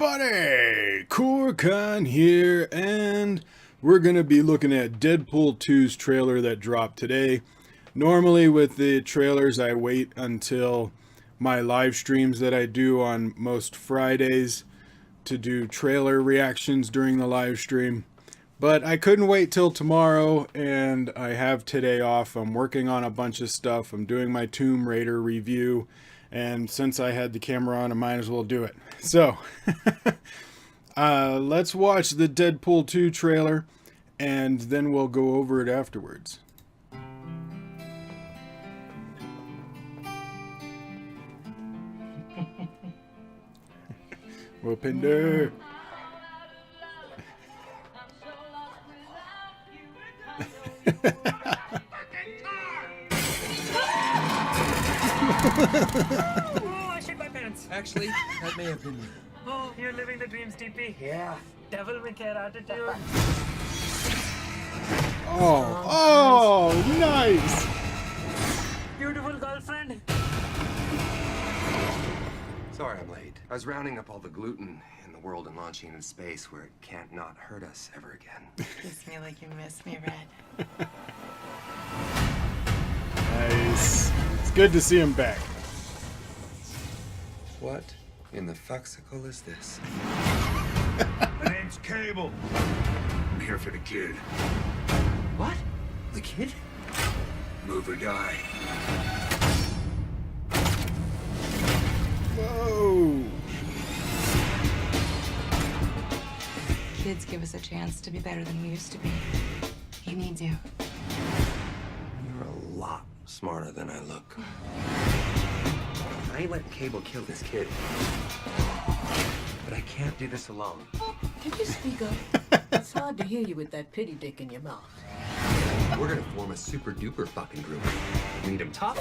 everybody! Koricon here, and we're going to be looking at Deadpool 2's trailer that dropped today. Normally with the trailers I wait until my live streams that I do on most Fridays to do trailer reactions during the live stream. But I couldn't wait till tomorrow, and I have today off. I'm working on a bunch of stuff. I'm doing my Tomb Raider review. And since I had the camera on, I might as well do it. So, let's watch the Deadpool 2 trailer, and then we'll go over it afterwards. Whoopender. Oh, I shit my pants. Actually, that may have been me. Oh, you're living the dream, Ste. Yeah. Devil may care attitude. Oh, nice. Beautiful girlfriend. Sorry I'm late. I was rounding up all the gluten in the world and launching into space where it can't not hurt us ever again. Kiss me like you miss me, Red. Nice. It's good to see him back. What in the fuxicle is this? My name's Cable. I'm here for the kid. What? The kid? Move or die. Whoa. Kids give us a chance to be better than we used to be. He needs you. You're a lot smarter than I look. I ain't letting Cable kill this kid. But I can't do this alone. Can you speak up? It's hard to hear you with that pity dick in your mouth. We're gonna form a super duper fucking group. We need them tough,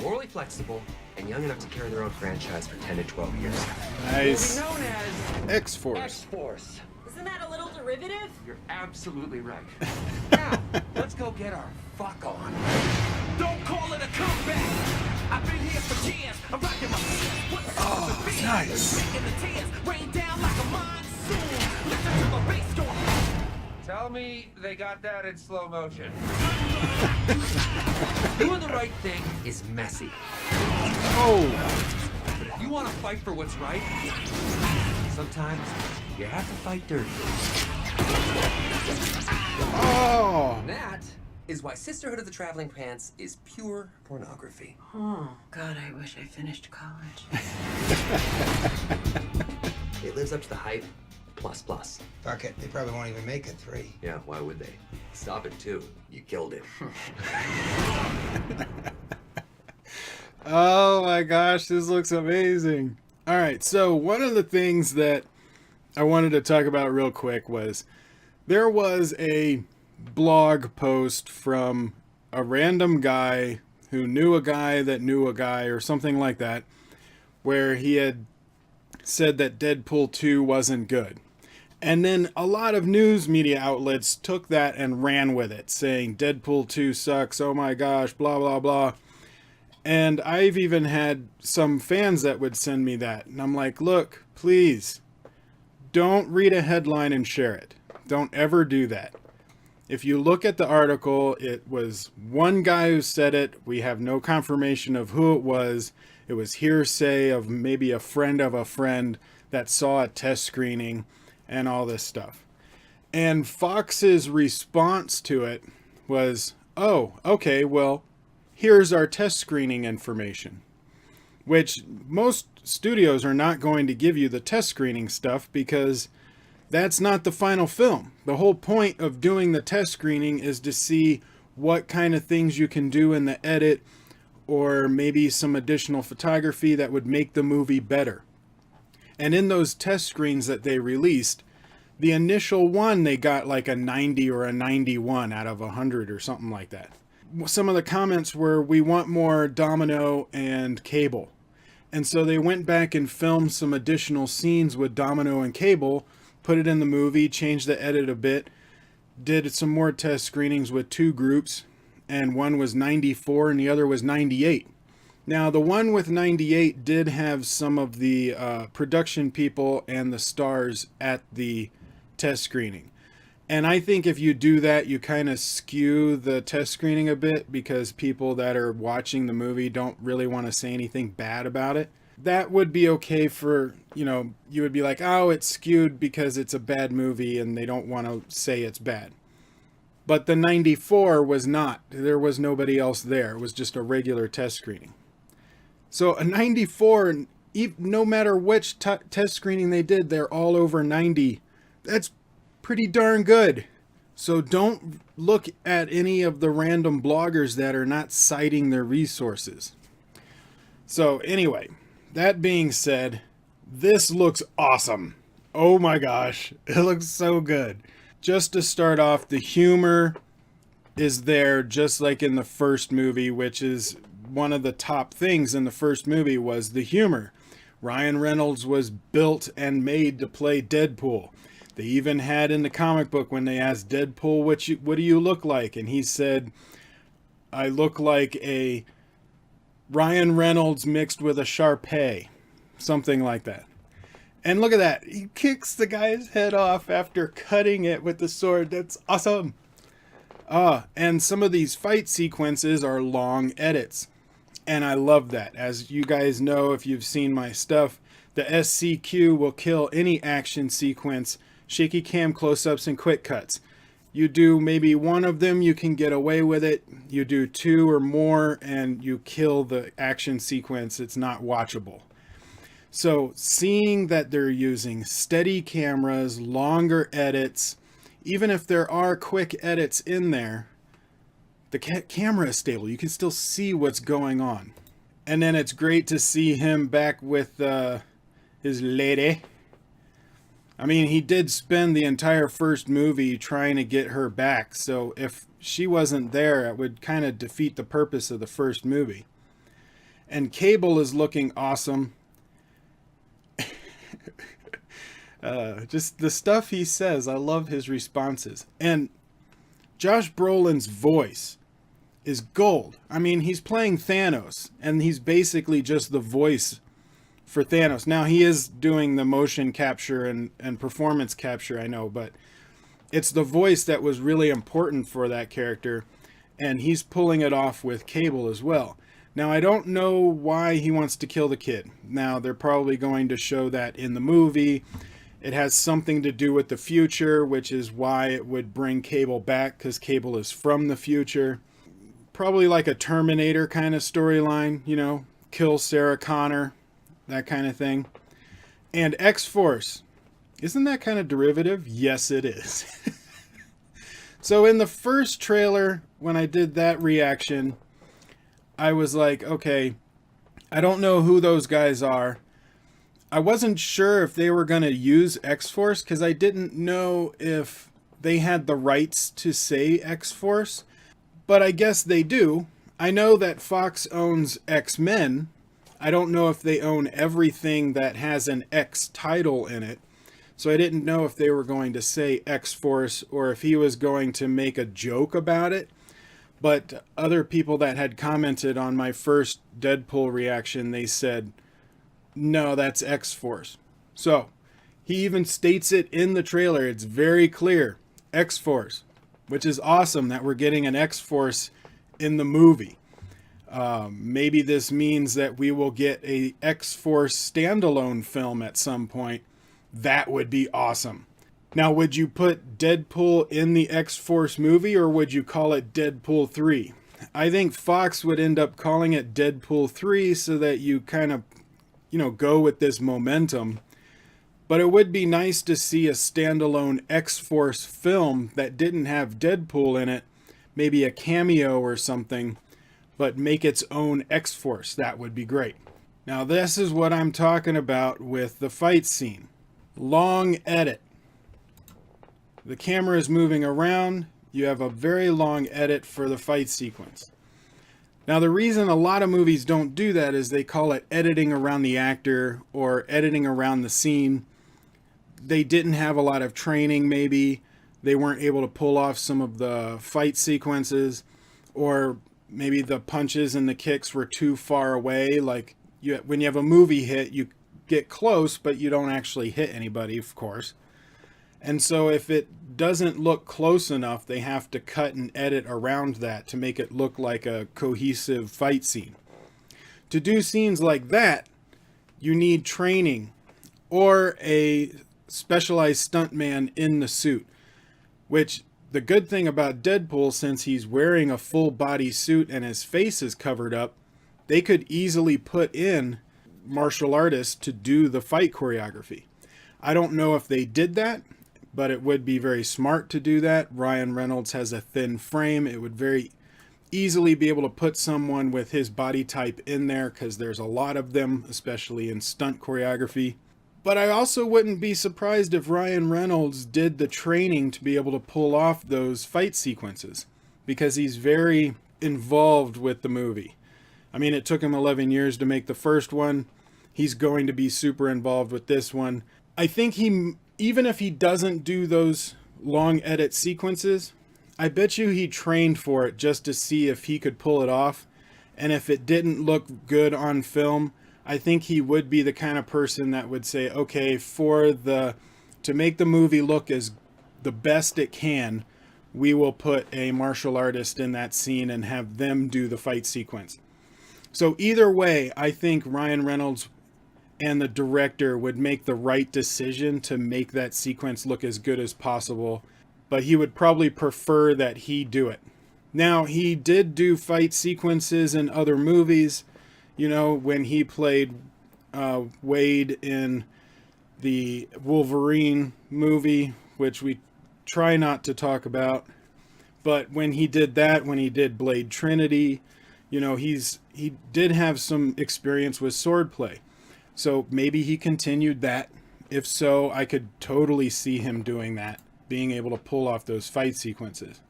morally flexible, and young enough to carry their own franchise for 10 to 12 years. Nice. We'll be known as X-Force. X-Force. Isn't that a little derivative? You're absolutely right. Now, let's go get our fuck on. Don't call it a comeback. I've been here for years. I'm rocking my Oh, nice. in the tears rain down like a monsoon. Listen to my bass go. Tell me they got that in slow motion. Doing the right thing is messy. Oh, But if you want to fight for what's right, sometimes you have to fight dirty. oh. And that is why Sisterhood of the Traveling Pants is pure pornography. Oh, God, I wish I finished college. It lives up to the hype, plus plus. Fuck it, they probably won't even make it 3. Yeah, why would they? Stop it too. You killed it. Oh my gosh, this looks amazing. All right, so one of the things that I wanted to talk about real quick was there was a blog post from a random guy who knew a guy that knew a guy or something like that, where he had said that Deadpool 2 wasn't good. And then a lot of news media outlets took that and ran with it, saying Deadpool 2 sucks, oh my gosh, blah, blah, blah. And I've even had some fans that would send me that. And I'm like, look, please, don't read a headline and share it. Don't ever do that. If you look at the article, it was one guy who said it. We have no confirmation of who it was. It was hearsay of maybe a friend of a friend that saw a test screening and all this stuff. And Fox's response to it was, oh, okay, well, here's our test screening information. Which most studios are not going to give you the test screening stuff because that's not the final film. The whole point of doing the test screening is to see what kind of things you can do in the edit or maybe some additional photography that would make the movie better. And in those test screens that they released, the initial one, they got like a 90 or a 91 out of 100 or something like that. Some of the comments were, we want more Domino and Cable. And so they went back and filmed some additional scenes with Domino and Cable, put it in the movie, changed the edit a bit, did some more test screenings with 2 groups, and one was 94 and the other was 98. Now, the one with 98 did have some of the production people and the stars at the test screening. And I think if you do that, you kind of skew the test screening a bit, because people that are watching the movie don't really want to say anything bad about it. That would be okay for, you know, you would be like, oh, it's skewed because it's a bad movie and they don't want to say it's bad. But the 94 was not. There was nobody else there. It was just a regular test screening. So a 94, no matter which test screening they did, they're all over 90. That's pretty darn good. So don't look at any of the random bloggers that are not citing their resources. So anyway, that being said, this looks awesome. Oh my gosh, it looks so good. Just to start off, the humor is there just like in the first movie, which is one of the top things in the first movie was the humor. Ryan Reynolds was built and made to play Deadpool. They even had in the comic book when they asked Deadpool, what do you look like? And he said, I look like a Ryan Reynolds mixed with a Shar-Pei. Something like that. And look at that. He kicks the guy's head off after cutting it with the sword. That's awesome. And some of these fight sequences are long edits. And I love that. As you guys know, if you've seen my stuff, the SCQ will kill any action sequence, shaky cam close-ups and quick cuts. You do maybe one of them, you can get away with it. You do two or more and you kill the action sequence. It's not watchable. So seeing that they're using steady cameras, longer edits, even if there are quick edits in there, the camera is stable. You can still see what's going on. And then it's great to see him back with his lady. I mean, he did spend the entire first movie trying to get her back. So if she wasn't there, it would kind of defeat the purpose of the first movie. And Cable is looking awesome. Just the stuff he says, I love his responses. And Josh Brolin's voice is gold. I mean, he's playing Thanos, and he's basically just the voice for Thanos. Now, he is doing the motion capture and performance capture, I know, but it's the voice that was really important for that character, and he's pulling it off with Cable as well. Now, I don't know why he wants to kill the kid. Now, they're probably going to show that in the movie. It has something to do with the future, which is why it would bring Cable back, because Cable is from the future. Probably like a Terminator kind of storyline, you know, kill Sarah Connor, that kind of thing. And X-Force, isn't that kind of derivative? Yes, it is. So in the first trailer, when I did that reaction, I was like, okay, I don't know who those guys are. I wasn't sure if they were going to use X-Force because I didn't know if they had the rights to say X-Force, but I guess they do. I know that Fox owns X-Men. I don't know if they own everything that has an X title in it. So I didn't know if they were going to say X-Force or if he was going to make a joke about it. But other people that had commented on my first Deadpool reaction, they said, no, that's X-Force. So he even states it in the trailer. It's very clear, X-Force, which is awesome that we're getting an X-Force in the movie. Maybe this means that we will get a X-Force standalone film at some point. That would be awesome. Now, would you put Deadpool in the X-Force movie or would you call it Deadpool 3? I think Fox would end up calling it Deadpool 3 so that you kind of, you know, go with this momentum. But it would be nice to see a standalone X-Force film that didn't have Deadpool in it, maybe a cameo or something, but make its own X-Force. That would be great. Now, this is what I'm talking about with the fight scene. Long edit. The camera is moving around. You have a very long edit for the fight sequence. Now, the reason a lot of movies don't do that is they call it editing around the actor or editing around the scene. They didn't have a lot of training, maybe. They weren't able to pull off some of the fight sequences. Or maybe the punches and the kicks were too far away. Like when you have a movie hit, you get close, but you don't actually hit anybody, of course. And so if it doesn't look close enough, they have to cut and edit around that to make it look like a cohesive fight scene. To do scenes like that, you need training or a specialized stuntman in the suit, which the good thing about Deadpool, since he's wearing a full body suit and his face is covered up, they could easily put in martial artists to do the fight choreography. I don't know if they did that, but it would be very smart to do that. Ryan Reynolds has a thin frame. It would very easily be able to put someone with his body type in there because there's a lot of them, especially in stunt choreography. But I also wouldn't be surprised if Ryan Reynolds did the training to be able to pull off those fight sequences, because he's very involved with the movie. I mean, it took him 11 years to make the first one. He's going to be super involved with this one. I think even if he doesn't do those long edit sequences, I bet you he trained for it just to see if he could pull it off. And if it didn't look good on film, I think he would be the kind of person that would say, okay, to make the movie look as the best it can, we will put a martial artist in that scene and have them do the fight sequence. So either way, I think Ryan Reynolds and the director would make the right decision to make that sequence look as good as possible, but he would probably prefer that he do it. Now, he did do fight sequences in other movies. You know, when he played Wade in the Wolverine movie, which we try not to talk about. But when he did that, when he did Blade Trinity, you know, he did have some experience with swordplay. So maybe he continued that. If so, I could totally see him doing that, being able to pull off those fight sequences.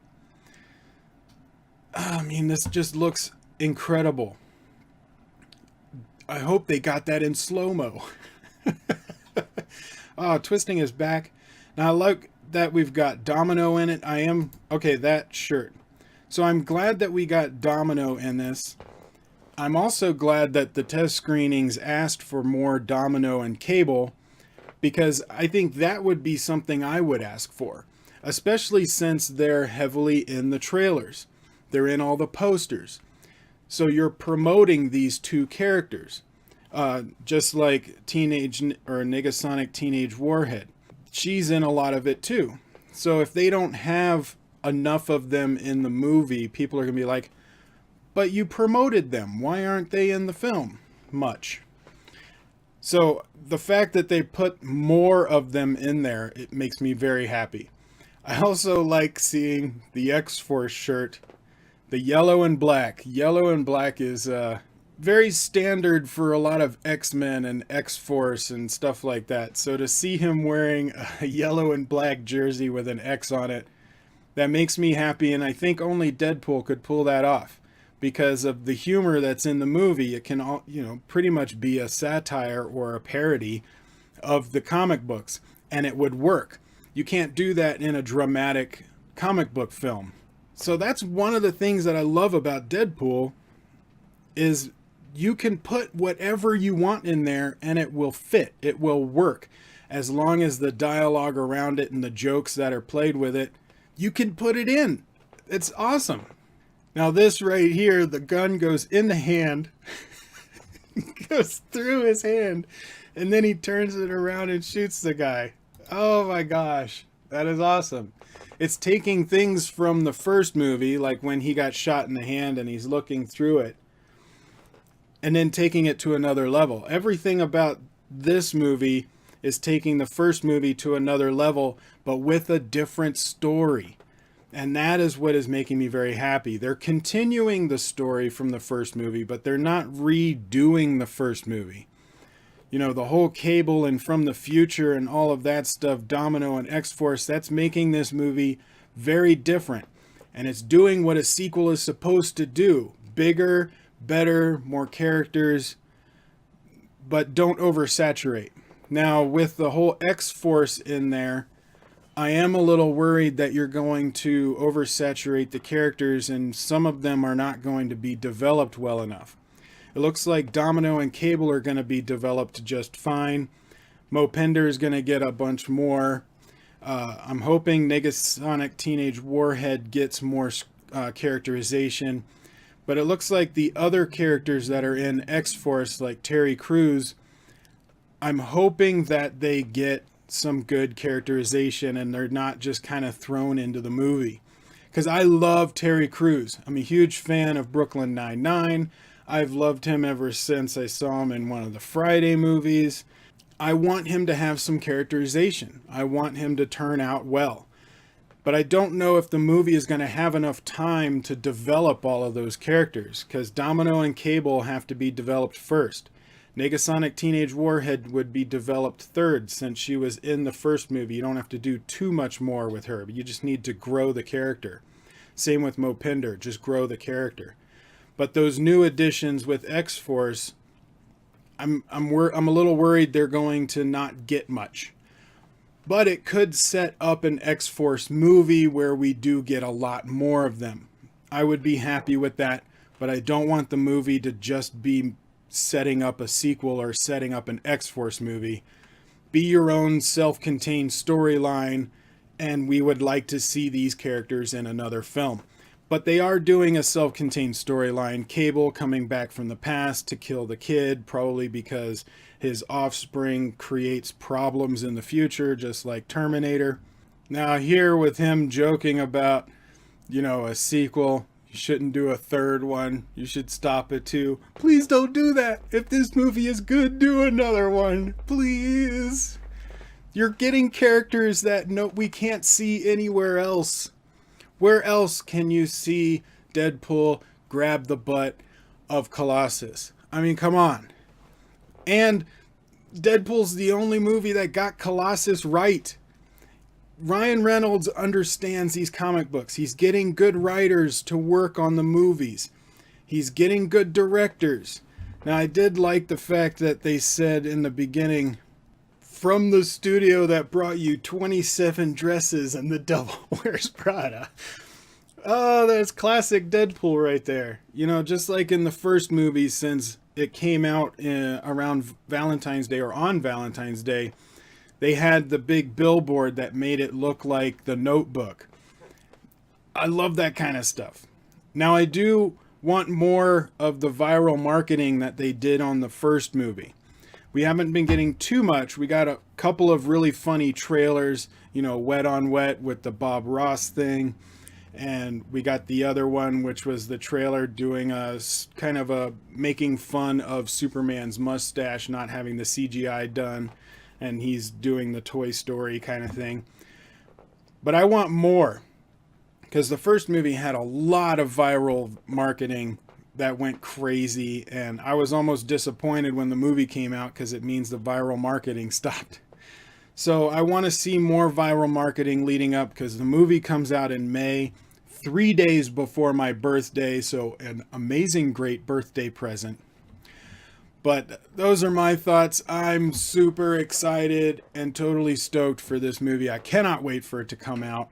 I mean, this just looks incredible. I hope they got that in slow-mo. Oh, twisting his back. Now, I like that we've got Domino in it. Okay, that shirt. So I'm glad that we got Domino in this. I'm also glad that the test screenings asked for more Domino and Cable, because I think that would be something I would ask for, especially since they're heavily in the trailers. They're in all the posters. So you're promoting these two characters, just like Negasonic Teenage Warhead. She's in a lot of it too. So if they don't have enough of them in the movie, people are going to be like, but you promoted them. Why aren't they in the film much? So the fact that they put more of them in there, it makes me very happy. I also like seeing the X-Force shirt. The yellow and black. Yellow and black is very standard for a lot of X-Men and X-Force and stuff like that. So to see him wearing a yellow and black jersey with an X on it, that makes me happy. And I think only Deadpool could pull that off because of the humor that's in the movie. It can, pretty much be a satire or a parody of the comic books, and it would work. You can't do that in a dramatic comic book film. So that's one of the things that I love about Deadpool is you can put whatever you want in there and it will fit. It will work. As long as the dialogue around it and the jokes that are played with it, you can put it in. It's awesome. Now this right here, the gun goes in the hand, goes through his hand, and then he turns it around and shoots the guy. Oh my gosh, that is awesome. It's taking things from the first movie, like when he got shot in the hand and he's looking through it, and then taking it to another level. Everything about this movie is taking the first movie to another level, but with a different story. And that is what is making me very happy. They're continuing the story from the first movie, but they're not redoing the first movie. You know, the whole Cable and From the Future and all of that stuff, Domino and X-Force, that's making this movie very different. And it's doing what a sequel is supposed to do. Bigger, better, more characters, but don't oversaturate. Now, with the whole X-Force in there, I am a little worried that you're going to oversaturate the characters and some of them are not going to be developed well enough. It looks like Domino and Cable are going to be developed just fine. Mopender is going to get a bunch more. I'm hoping Negasonic Teenage Warhead gets more characterization. But it looks like the other characters that are in X-Force, like Terry Crews, I'm hoping that they get some good characterization and they're not just kind of thrown into the movie. Because I love Terry Crews. I'm a huge fan of Brooklyn Nine-Nine. I've loved him ever since I saw him in one of the Friday movies. I want him to have some characterization. I want him to turn out well. But I don't know if the movie is going to have enough time to develop all of those characters, because Domino and Cable have to be developed first. Negasonic Teenage Warhead would be developed third, since she was in the first movie. You don't have to do too much more with her, but you just need to grow the character. Same with Mopender, just grow the character. But those new additions with X-Force, I'm a little worried they're going to not get much. But it could set up an X-Force movie where we do get a lot more of them. I would be happy with that, but I don't want the movie to just be setting up a sequel or setting up an X-Force movie. Be your own self-contained storyline, and we would like to see these characters in another film. But they are doing a self-contained storyline. Cable coming back from the past to kill the kid, probably because his offspring creates problems in the future, just like Terminator. Now here with him joking about, a sequel, you shouldn't do a third one. You should stop at 2. Please don't do that. If this movie is good, do another one. Please. You're getting characters that we can't see anywhere else. Where else can you see Deadpool grab the butt of Colossus? I mean, come on. And Deadpool's the only movie that got Colossus right. Ryan Reynolds understands these comic books. He's getting good writers to work on the movies. He's getting good directors. Now, I did like the fact that they said in the beginning, from the studio that brought you 27 dresses and the devil wears Prada. Oh, that's classic Deadpool right there. Just like in the first movie, since it came out around Valentine's Day or on Valentine's Day, they had the big billboard that made it look like The Notebook. I love that kind of stuff. Now, I do want more of the viral marketing that they did on the first movie. We haven't been getting too much. We got a couple of really funny trailers, Wet on Wet with the Bob Ross thing. And we got the other one, which was the trailer doing a kind of a making fun of Superman's mustache, not having the CGI done. And he's doing the Toy Story kind of thing. But I want more, because the first movie had a lot of viral marketing that went crazy, and I was almost disappointed when the movie came out because it means the viral marketing stopped. So I want to see more viral marketing leading up, because the movie comes out in May, 3 days before my birthday, so an amazing great birthday present. But those are my thoughts. I'm super excited and totally stoked for this movie. I cannot wait for it to come out.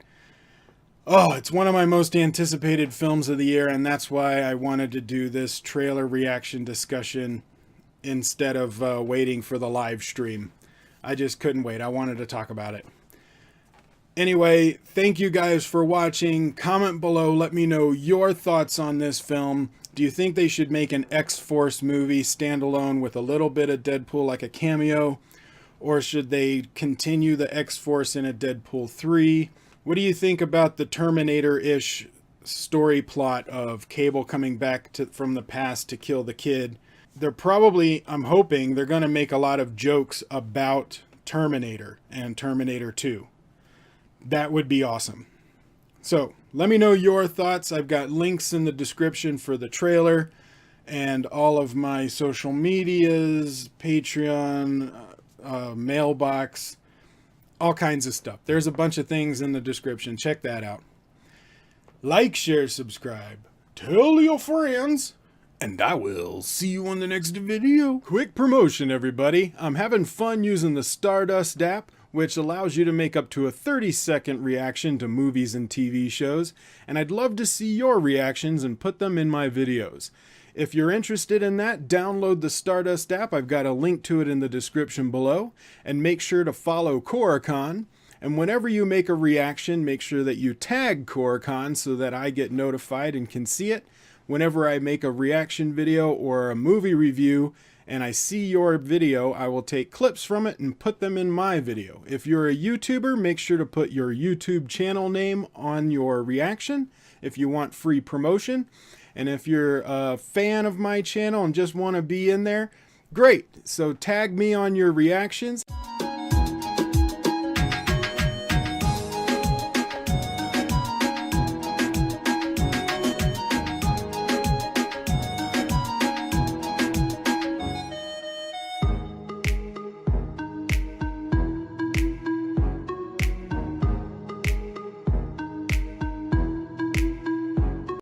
Oh, it's one of my most anticipated films of the year, and that's why I wanted to do this trailer reaction discussion instead of waiting for the live stream. I just couldn't wait. I wanted to talk about it. Anyway, thank you guys for watching. Comment below. Let me know your thoughts on this film. Do you think they should make an X-Force movie standalone with a little bit of Deadpool like a cameo? Or should they continue the X-Force in a Deadpool 3? What do you think about the Terminator-ish story plot of Cable coming back from the past to kill the kid? They're probably, I'm hoping, they're going to make a lot of jokes about Terminator and Terminator 2. That would be awesome. So, let me know your thoughts. I've got links in the description for the trailer and all of my social medias, Patreon, Mailbox, all kinds of stuff. There's a bunch of things in the description. Check that out. Like, share, subscribe. Tell your friends. And I will see you on the next video. Quick promotion, everybody. I'm having fun using the Stardust app. which allows you to make up to a 30-second reaction to movies and TV shows, and I'd love to see your reactions and put them in my videos. If you're interested in that, download the Stardust app. I've got a link to it in the description below, and make sure to follow Koricon. And whenever you make a reaction, make sure that you tag Koricon so that I get notified and can see it. Whenever I make a reaction video or a movie review and I see your video, I will take clips from it and put them in my video. If you're a YouTuber, make sure to put your YouTube channel name on your reaction if you want free promotion. And if you're a fan of my channel and just want to be in there, great. So tag me on your reactions.